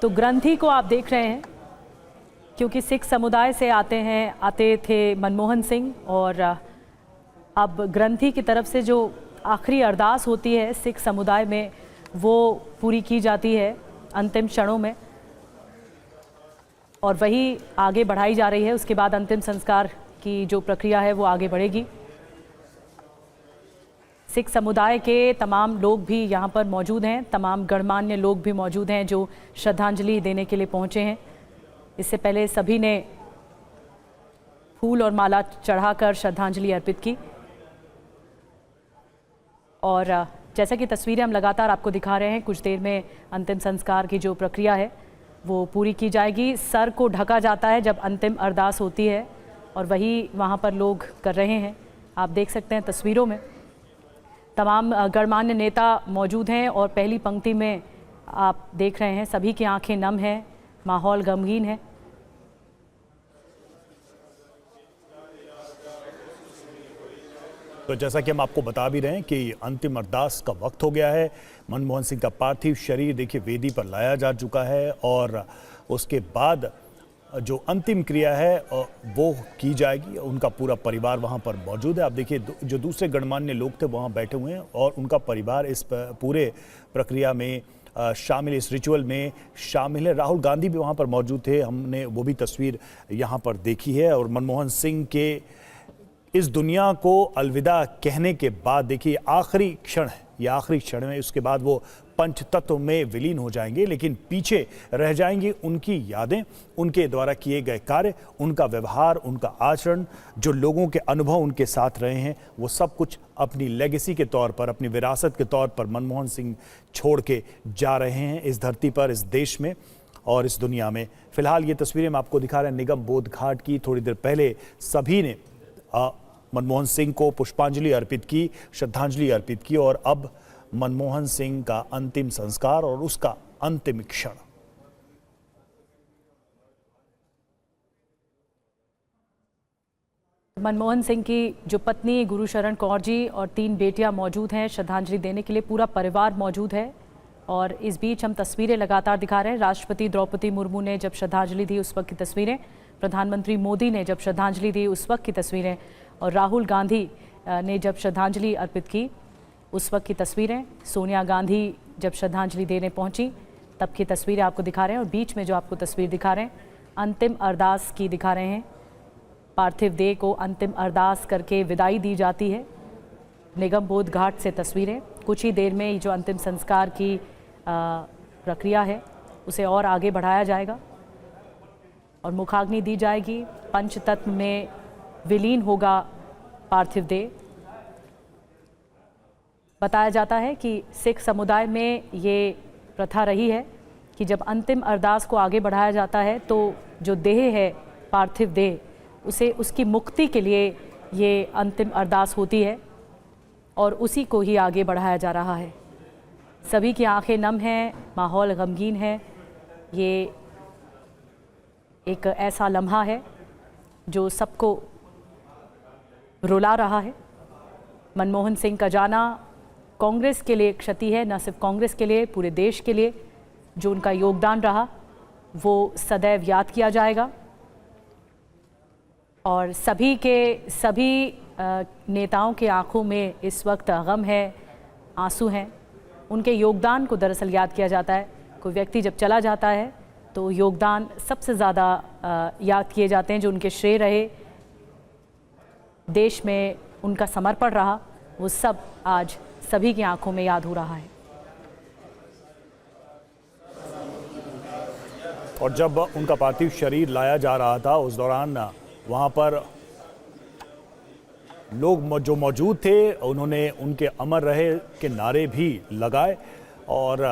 तो ग्रंथी को आप देख रहे हैं, क्योंकि सिख समुदाय से आते थे मनमोहन सिंह, और अब ग्रंथी की तरफ से जो आखिरी अरदास होती है सिख समुदाय में वो पूरी की जाती है अंतिम क्षणों में, और वही आगे बढ़ाई जा रही है। उसके बाद अंतिम संस्कार की जो प्रक्रिया है वो आगे बढ़ेगी। सिख समुदाय के तमाम लोग भी यहाँ पर मौजूद हैं, तमाम गणमान्य लोग भी मौजूद हैं जो श्रद्धांजलि देने के लिए पहुँचे हैं। इससे पहले सभी ने फूल और माला चढ़ाकर श्रद्धांजलि अर्पित की, और जैसा कि तस्वीरें हम लगातार आपको दिखा रहे हैं, कुछ देर में अंतिम संस्कार की जो प्रक्रिया है वो पूरी की जाएगी। सर को ढका जाता है जब अंतिम अरदास होती है, और वही वहाँ पर लोग कर रहे हैं। आप देख सकते हैं तस्वीरों में तमाम गणमान्य नेता मौजूद हैं, और पहली पंक्ति में आप देख रहे हैं सभी की आंखें नम हैं, माहौल गमगीन है। तो जैसा कि हम आपको बता भी रहे हैं कि अंतिम अरदास का वक्त हो गया है। मनमोहन सिंह का पार्थिव शरीर देखिए वेदी पर लाया जा चुका है, और उसके बाद जो अंतिम क्रिया है वो की जाएगी। उनका पूरा परिवार वहां पर मौजूद है। आप देखिए जो दूसरे गणमान्य लोग थे वहां बैठे हुए हैं, और उनका परिवार इस पूरे प्रक्रिया में शामिल, इस रिचुअल में शामिल है। राहुल गांधी भी वहां पर मौजूद थे, हमने वो भी तस्वीर यहाँ पर देखी है। और मनमोहन सिंह के इस दुनिया को अलविदा कहने के बाद देखिए आखिरी क्षण है, ये आखिरी क्षण है। उसके बाद वो पंच तत्व में विलीन हो जाएंगे, लेकिन पीछे रह जाएंगी उनकी यादें, उनके द्वारा किए गए कार्य, उनका व्यवहार, उनका आचरण, जो लोगों के अनुभव उनके साथ रहे हैं, वो सब कुछ अपनी लेगेसी के तौर पर, अपनी विरासत के तौर पर मनमोहन सिंह छोड़ के जा रहे हैं इस धरती पर, इस देश में और इस दुनिया में। फिलहाल ये तस्वीरें हम आपको दिखा रहे हैं निगम बोध घाट की। थोड़ी देर पहले सभी ने मनमोहन सिंह को पुष्पांजलि अर्पित की, श्रद्धांजलि अर्पित की, और अब मनमोहन सिंह का अंतिम संस्कार और उसका अंतिम क्षण। मनमोहन सिंह की जो पत्नी गुरुशरण कौर जी और 3 बेटियां मौजूद हैं श्रद्धांजलि देने के लिए, पूरा परिवार मौजूद है। और इस बीच हम तस्वीरें लगातार दिखा रहे हैं। राष्ट्रपति द्रौपदी मुर्मू ने जब श्रद्धांजलि दी उस वक्त की तस्वीरें, प्रधानमंत्री मोदी ने जब श्रद्धांजलि दी उस वक्त की तस्वीरें, और राहुल गांधी ने जब श्रद्धांजलि अर्पित की उस वक्त की तस्वीरें, सोनिया गांधी जब श्रद्धांजलि देने पहुंची तब की तस्वीरें आपको दिखा रहे हैं। और बीच में जो आपको तस्वीर दिखा रहे हैं अंतिम अरदास की दिखा रहे हैं। पार्थिव देह को अंतिम अरदास करके विदाई दी जाती है। निगम बोध घाट से तस्वीरें। कुछ ही देर में जो अंतिम संस्कार की प्रक्रिया है उसे और आगे बढ़ाया जाएगा और मुखाग्नि दी जाएगी। पंचतत्व में विलीन होगा पार्थिव देह। बताया जाता है कि सिख समुदाय में ये प्रथा रही है कि जब अंतिम अरदास को आगे बढ़ाया जाता है तो जो देह है, पार्थिव देह, उसे उसकी मुक्ति के लिए ये अंतिम अरदास होती है और उसी को ही आगे बढ़ाया जा रहा है। सभी की आंखें नम हैं, माहौल गमगीन है। ये एक ऐसा लम्हा है जो सबको रुला रहा है। मनमोहन सिंह का जाना कांग्रेस के लिए क्षति है, न सिर्फ कांग्रेस के लिए, पूरे देश के लिए। जो उनका योगदान रहा वो सदैव याद किया जाएगा और सभी नेताओं के आंखों में इस वक्त गम है, आंसू हैं। उनके योगदान को दरअसल याद किया जाता है। कोई व्यक्ति जब चला जाता है तो योगदान सबसे ज़्यादा याद किए जाते हैं। जो उनके श्रेय रहे, देश में उनका समर्पण रहा, वो सब आज सभी की आंखों में याद हो रहा है। और जब उनका पार्थिव शरीर लाया जा रहा था उस दौरान वहाँ पर लोग जो मौजूद थे उन्होंने उनके अमर रहे के नारे भी लगाए और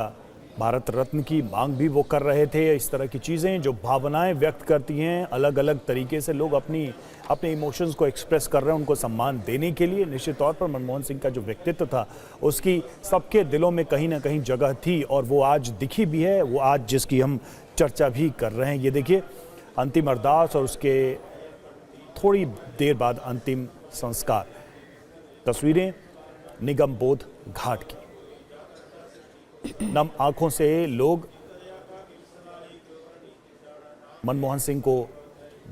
भारत रत्न की मांग भी वो कर रहे थे। इस तरह की चीज़ें जो भावनाएं व्यक्त करती हैं, अलग अलग तरीके से लोग अपने इमोशंस को एक्सप्रेस कर रहे हैं, उनको सम्मान देने के लिए। निश्चित तौर पर मनमोहन सिंह का जो व्यक्तित्व था उसकी सबके दिलों में कहीं ना कहीं जगह थी और वो आज दिखी भी है, वो आज जिसकी हम चर्चा भी कर रहे हैं। ये देखिए अंतिम अरदास और उसके थोड़ी देर बाद अंतिम संस्कार। तस्वीरें निगम बोध घाट की। नम आंखों से लोग मनमोहन सिंह को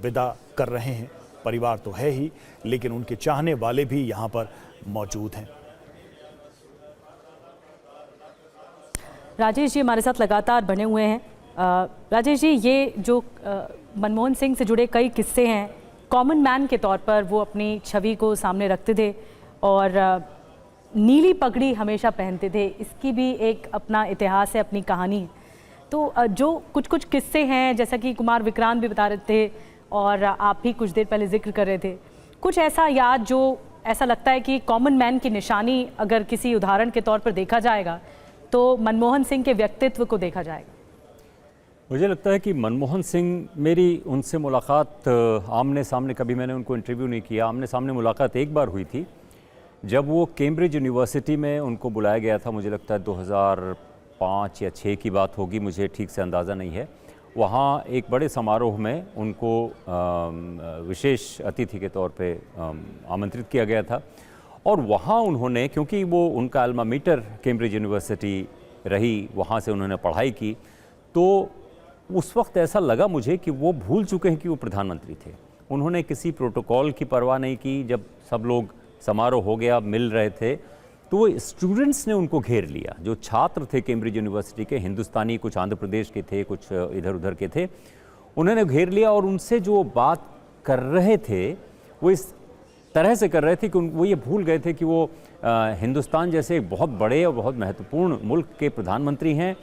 विदा कर रहे हैं। परिवार तो है ही, लेकिन उनके चाहने वाले भी यहाँ पर मौजूद हैं। राजेश जी हमारे साथ लगातार बने हुए हैं। राजेश जी, ये जो मनमोहन सिंह से जुड़े कई किस्से हैं, कॉमन मैन के तौर पर वो अपनी छवि को सामने रखते थे और नीली पगड़ी हमेशा पहनते थे। इसकी भी एक अपना इतिहास है, अपनी कहानी है। तो जो कुछ कुछ किस्से हैं, जैसा कि कुमार विक्रांत भी बता रहे थे और आप भी कुछ देर पहले जिक्र कर रहे थे, कुछ ऐसा याद जो ऐसा लगता है कि कॉमन मैन की निशानी अगर किसी उदाहरण के तौर पर देखा जाएगा तो मनमोहन सिंह के व्यक्तित्व को देखा जाएगा। मुझे लगता है कि मनमोहन सिंह, मेरी उनसे मुलाकात आमने सामने, कभी मैंने उनको इंटरव्यू नहीं किया, आमने सामने मुलाकात एक बार हुई थी जब वो कैम्ब्रिज यूनिवर्सिटी में उनको बुलाया गया था। मुझे लगता है 2005 या 6 की बात होगी, मुझे ठीक से अंदाज़ा नहीं है। वहाँ एक बड़े समारोह में उनको विशेष अतिथि के तौर पे आमंत्रित किया गया था और वहाँ उन्होंने, क्योंकि वो उनका अल्मा मीटर कैम्ब्रिज यूनिवर्सिटी रही, वहाँ से उन्होंने पढ़ाई की, तो उस वक्त ऐसा लगा मुझे कि वो भूल चुके हैं कि वो प्रधानमंत्री थे। उन्होंने किसी प्रोटोकॉल की परवाह नहीं की। जब सब लोग, समारोह हो गया, मिल रहे थे, तो वो स्टूडेंट्स ने उनको घेर लिया। जो छात्र थे कैम्ब्रिज यूनिवर्सिटी के, हिंदुस्तानी, कुछ आंध्र प्रदेश के थे, कुछ इधर उधर के थे, उन्होंने घेर लिया और उनसे जो बात कर रहे थे वो इस तरह से कर रहे थे कि वो ये भूल गए थे कि वो हिंदुस्तान जैसे एक बहुत बड़े और बहुत महत्वपूर्ण मुल्क के प्रधानमंत्री हैं।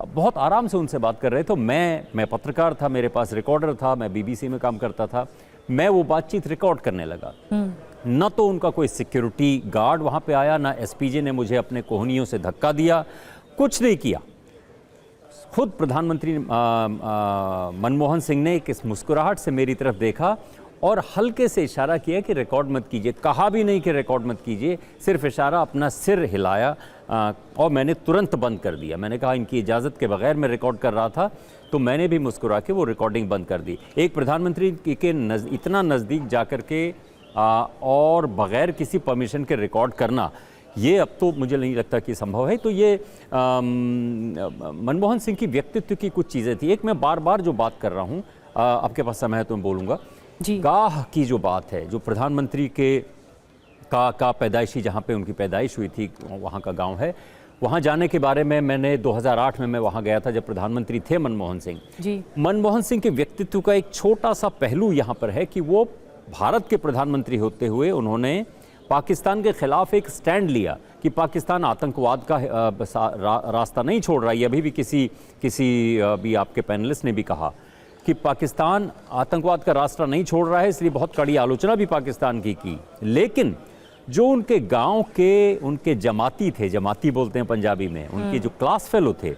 बहुत आराम से उनसे बात कर रहे थे। तो मैं पत्रकार था, मेरे पास रिकॉर्डर था, मैं बीबीसी में काम करता था, मैं वो बातचीत रिकॉर्ड करने लगा। न तो उनका कोई सिक्योरिटी गार्ड वहाँ पे आया, ना एसपीजे ने मुझे अपने कोहनियों से धक्का दिया, कुछ नहीं किया। खुद प्रधानमंत्री मनमोहन सिंह ने एक मुस्कुराहट से मेरी तरफ देखा और हल्के से इशारा किया कि रिकॉर्ड मत कीजिए। कहा भी नहीं कि रिकॉर्ड मत कीजिए, सिर्फ इशारा, अपना सिर हिलाया और मैंने तुरंत बंद कर दिया। मैंने कहा इनकी इजाज़त के बगैर मैं रिकॉर्ड कर रहा था, तो मैंने भी मुस्कुरा के वो रिकॉर्डिंग बंद कर दी। एक प्रधानमंत्री के इतना नज़दीक जाकर के और बग़ैर किसी परमिशन के रिकॉर्ड करना, ये अब तो मुझे नहीं लगता कि संभव है। तो ये मनमोहन सिंह की व्यक्तित्व की कुछ चीज़ें थी। एक, मैं बार बार जो बात कर रहा हूँ, आपके पास समय है तो मैं बोलूँगा, गाह की जो बात है, जो प्रधानमंत्री के का पैदाइशी, जहाँ पे उनकी पैदाइश हुई थी, वहाँ का गांव है, वहाँ जाने के बारे में मैंने 2008 में मैं वहाँ गया था जब प्रधानमंत्री थे मनमोहन सिंह जी। मनमोहन सिंह के व्यक्तित्व का एक छोटा सा पहलू यहाँ पर है कि वो भारत के प्रधानमंत्री होते हुए उन्होंने पाकिस्तान के खिलाफ एक स्टैंड लिया कि पाकिस्तान आतंकवाद का रास्ता नहीं छोड़ रहा है। अभी भी किसी भी आपके पैनलिस्ट ने भी कहा कि पाकिस्तान आतंकवाद का रास्ता नहीं छोड़ रहा है, इसलिए बहुत कड़ी आलोचना भी पाकिस्तान की। लेकिन जो उनके गांव के उनके जमाती थे, जमाती बोलते हैं पंजाबी में, उनके जो क्लास फेलो थे,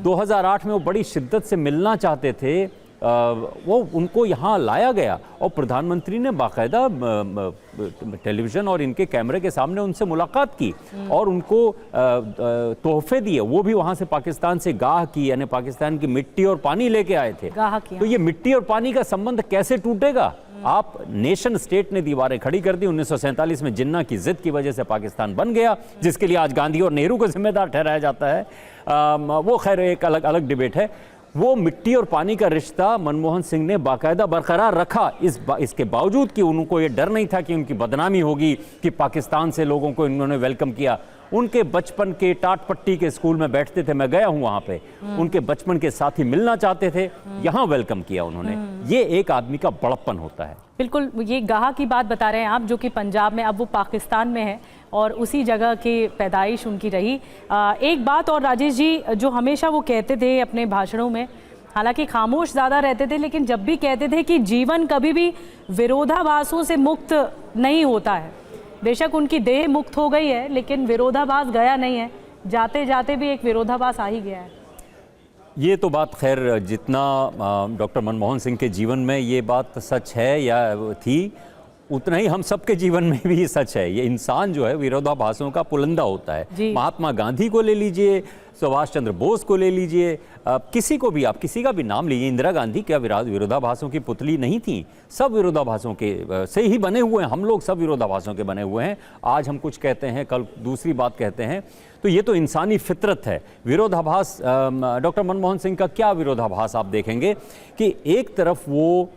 2008 में वो बड़ी शिद्दत से मिलना चाहते थे, वो उनको यहाँ लाया गया और प्रधानमंत्री ने बाकायदा टेलीविज़न और इनके कैमरे के सामने उनसे मुलाकात की और उनको तोहफे दिए। वो भी वहाँ से पाकिस्तान से गाह की, यानी पाकिस्तान की मिट्टी और पानी लेके आए थे। तो ये मिट्टी और पानी का संबंध कैसे टूटेगा? आप नेशन स्टेट ने दीवारें खड़ी कर दी। 1947 में जिन्ना की जिद की वजह से पाकिस्तान बन गया, जिसके लिए आज गांधी और नेहरू को जिम्मेदार ठहराया जाता है। वो खैर एक अलग डिबेट है। वो मिट्टी और पानी का रिश्ता मनमोहन सिंह ने बाकायदा बरकरार रखा, इसके बावजूद कि उनको ये डर नहीं था कि उनकी बदनामी होगी कि पाकिस्तान से लोगों को इन्होंने वेलकम किया। उनके बचपन के टाटपट्टी के स्कूल में बैठते थे, मैं गया हूँ वहाँ पे, उनके बचपन के साथी मिलना चाहते थे, यहाँ वेलकम किया उन्होंने। ये एक आदमी का बड़प्पन होता है। बिल्कुल, ये गाह की बात बता रहे हैं आप, जो कि पंजाब में, अब वो पाकिस्तान में है और उसी जगह की पैदाइश उनकी रही। एक बात और राजेश जी, जो हमेशा वो कहते थे अपने भाषणों में, हालांकि खामोश ज़्यादा रहते थे, लेकिन जब भी कहते थे कि जीवन कभी भी विरोधाभासों से मुक्त नहीं होता है। बेशक उनकी देह मुक्त हो गई है, लेकिन विरोधाभास गया नहीं है, जाते जाते भी एक विरोधाभास आ ही गया है। ये तो बात खैर, जितना डॉक्टर मनमोहन सिंह के जीवन में ये बात सच है या थी, उतना ही हम सबके जीवन में भी सच है। ये इंसान जो है विरोधाभासों का पुलंदा होता है। महात्मा गांधी को ले लीजिए, सुभाष चंद्र बोस को ले लीजिए, किसी को भी आप किसी का भी नाम लीजिए, इंदिरा गांधी क्या विरोधाभासों की पुतली नहीं थी? सब विरोधाभासों के से ही बने हुए हैं। हम लोग सब विरोधाभासों के बने हुए हैं। आज हम कुछ कहते हैं, कल दूसरी बात कहते हैं। तो ये तो इंसानी फितरत है। विरोधाभास, डॉक्टर मनमोहन सिंह का क्या विरोधाभास आप देखेंगे कि एक तरफ वो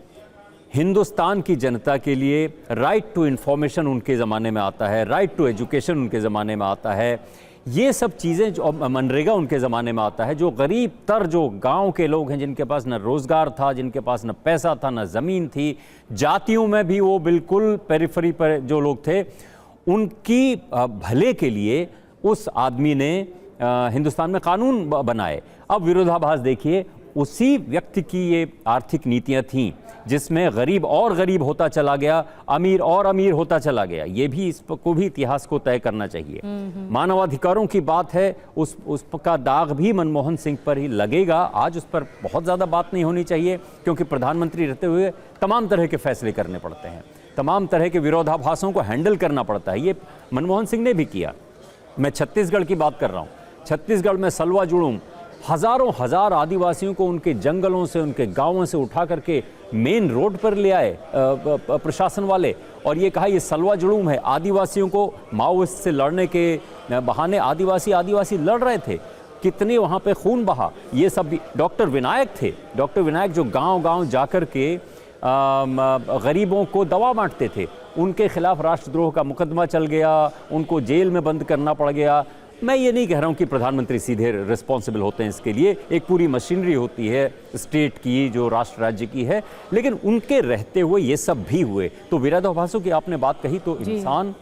हिंदुस्तान की जनता के लिए राइट टू इन्फॉर्मेशन उनके ज़माने में आता है, राइट टू एजुकेशन उनके ज़माने में आता है, ये सब चीज़ें जो मनरेगा उनके ज़माने में आता है। जो गरीब तर जो गांव के लोग हैं, जिनके पास न रोज़गार था, जिनके पास न पैसा था, न ज़मीन थी, जातियों में भी वो बिल्कुल पेरिफेरी पर जो लोग थे, उनकी भले के लिए उस आदमी ने हिंदुस्तान में कानून बनाए। अब विरोधाभास देखिए, उसी व्यक्ति की ये आर्थिक नीतियां थीं जिसमें गरीब और गरीब होता चला गया, अमीर और अमीर होता चला गया। ये भी इसको भी इतिहास को तय करना चाहिए। मानवाधिकारों की बात है, उसका दाग भी मनमोहन सिंह पर ही लगेगा। आज उस पर बहुत ज़्यादा बात नहीं होनी चाहिए, क्योंकि प्रधानमंत्री रहते हुए तमाम तरह के फैसले करने पड़ते हैं, तमाम तरह के विरोधाभासों को हैंडल करना पड़ता है। ये मनमोहन सिंह ने भी किया। मैं छत्तीसगढ़ की बात कर रहा हूँ। छत्तीसगढ़ में सलवा जुड़ूम हज़ारों हज़ार आदिवासियों को उनके जंगलों से, उनके गांवों से उठा करके मेन रोड पर ले आए प्रशासन वाले, और ये कहा ये सलवा जुड़ूम है। आदिवासियों को माओवाद से लड़ने के बहाने आदिवासी लड़ रहे थे। कितने वहाँ पे खून बहा। ये सब भी डॉक्टर विनायक थे। डॉक्टर विनायक जो गांव-गांव जाकर के गरीबों को दवा बांटते थे, उनके खिलाफ राष्ट्रद्रोह का मुकदमा चल गया, उनको जेल में बंद करना पड़ गया। मैं ये नहीं कह रहा हूँ कि प्रधानमंत्री सीधे रिस्पॉन्सिबल होते हैं इसके लिए, एक पूरी मशीनरी होती है स्टेट की जो राष्ट्र राज्य की है, लेकिन उनके रहते हुए ये सब भी हुए। तो विरोधाभासों की आपने बात कही, तो इंसान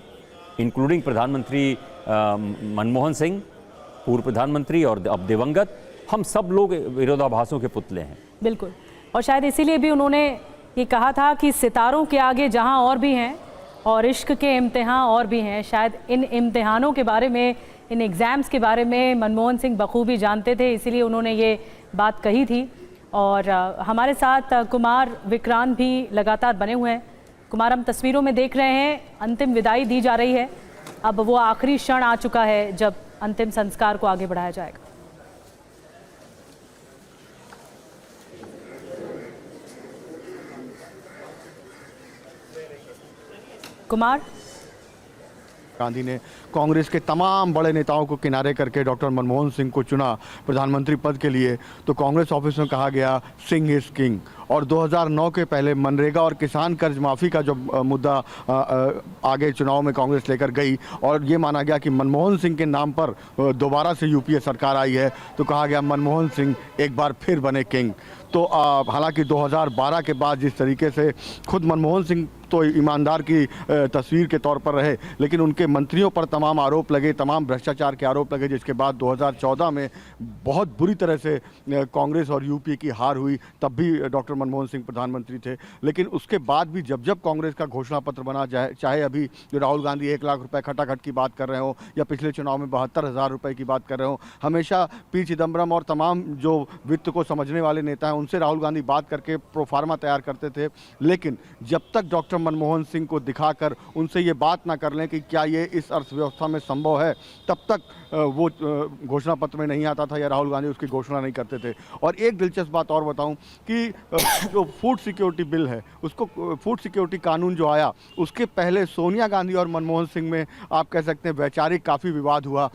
इंक्लूडिंग प्रधानमंत्री मनमोहन सिंह, पूर्व प्रधानमंत्री और अब दिवंगत, हम सब लोग विरोधाभासों के पुतले हैं। बिल्कुल, और शायद इसीलिए भी उन्होंने ये कहा था कि सितारों के आगे जहां और भी हैं और इश्क के इम्तिहान और भी हैं। शायद इन इम्तिहानों के बारे में, इन एग्ज़ाम्स के बारे में मनमोहन सिंह बखूबी जानते थे, इसीलिए उन्होंने ये बात कही थी। और हमारे साथ कुमार विक्रांत भी लगातार बने हुए हैं। कुमार, हम तस्वीरों में देख रहे हैं अंतिम विदाई दी जा रही है। अब वो आखिरी क्षण आ चुका है जब अंतिम संस्कार को आगे बढ़ाया जाएगा। कुमार, गांधी ने कांग्रेस के तमाम बड़े नेताओं को किनारे करके डॉक्टर मनमोहन सिंह को चुना प्रधानमंत्री पद के लिए, तो कांग्रेस ऑफिस में कहा गया सिंह इज किंग। और 2009 के पहले मनरेगा और किसान कर्ज माफ़ी का जो मुद्दा आगे चुनाव में कांग्रेस लेकर गई, और ये माना गया कि मनमोहन सिंह के नाम पर दोबारा से यूपीए सरकार आई है, तो कहा गया मनमोहन सिंह एक बार फिर बने किंग। तो हालांकि 2012 के बाद जिस तरीके से खुद मनमोहन सिंह तो ईमानदार की तस्वीर के तौर पर रहे, लेकिन उनके मंत्रियों पर तमाम आरोप लगे, तमाम भ्रष्टाचार के आरोप लगे, जिसके बाद 2014 में बहुत बुरी तरह से कांग्रेस और यूपीए की हार हुई। तब भी डॉक्टर मनमोहन सिंह प्रधानमंत्री थे, लेकिन उसके बाद भी जब जब कांग्रेस का घोषणा पत्र बना, चाहे अभी जो राहुल गांधी 1 लाख रुपए खटाखट की बात कर रहे हो, या पिछले चुनाव में 72,000 रुपये की बात कर रहे हो, हमेशा पी चिदम्बरम और तमाम जो वित्त को समझने वाले नेता हैं उनसे राहुल गांधी बात करके प्रोफार्मा तैयार करते थे। लेकिन जब तक डॉक्टर मनमोहन सिंह को दिखाकर उनसे ये बात ना कर लें कि क्या ये इस अर्थव्यवस्था में संभव है, तब तक वो घोषणा पत्र में नहीं आता था, या राहुल गांधी उसकी घोषणा नहीं करते थे। और एक दिलचस्प बात और बताऊं कि जो फूड सिक्योरिटी बिल है, उसको फूड सिक्योरिटी कानून जो आया, उसके पहले सोनिया गांधी और मनमोहन सिंह में आप कह सकते हैं वैचारिक काफ़ी विवाद हुआ,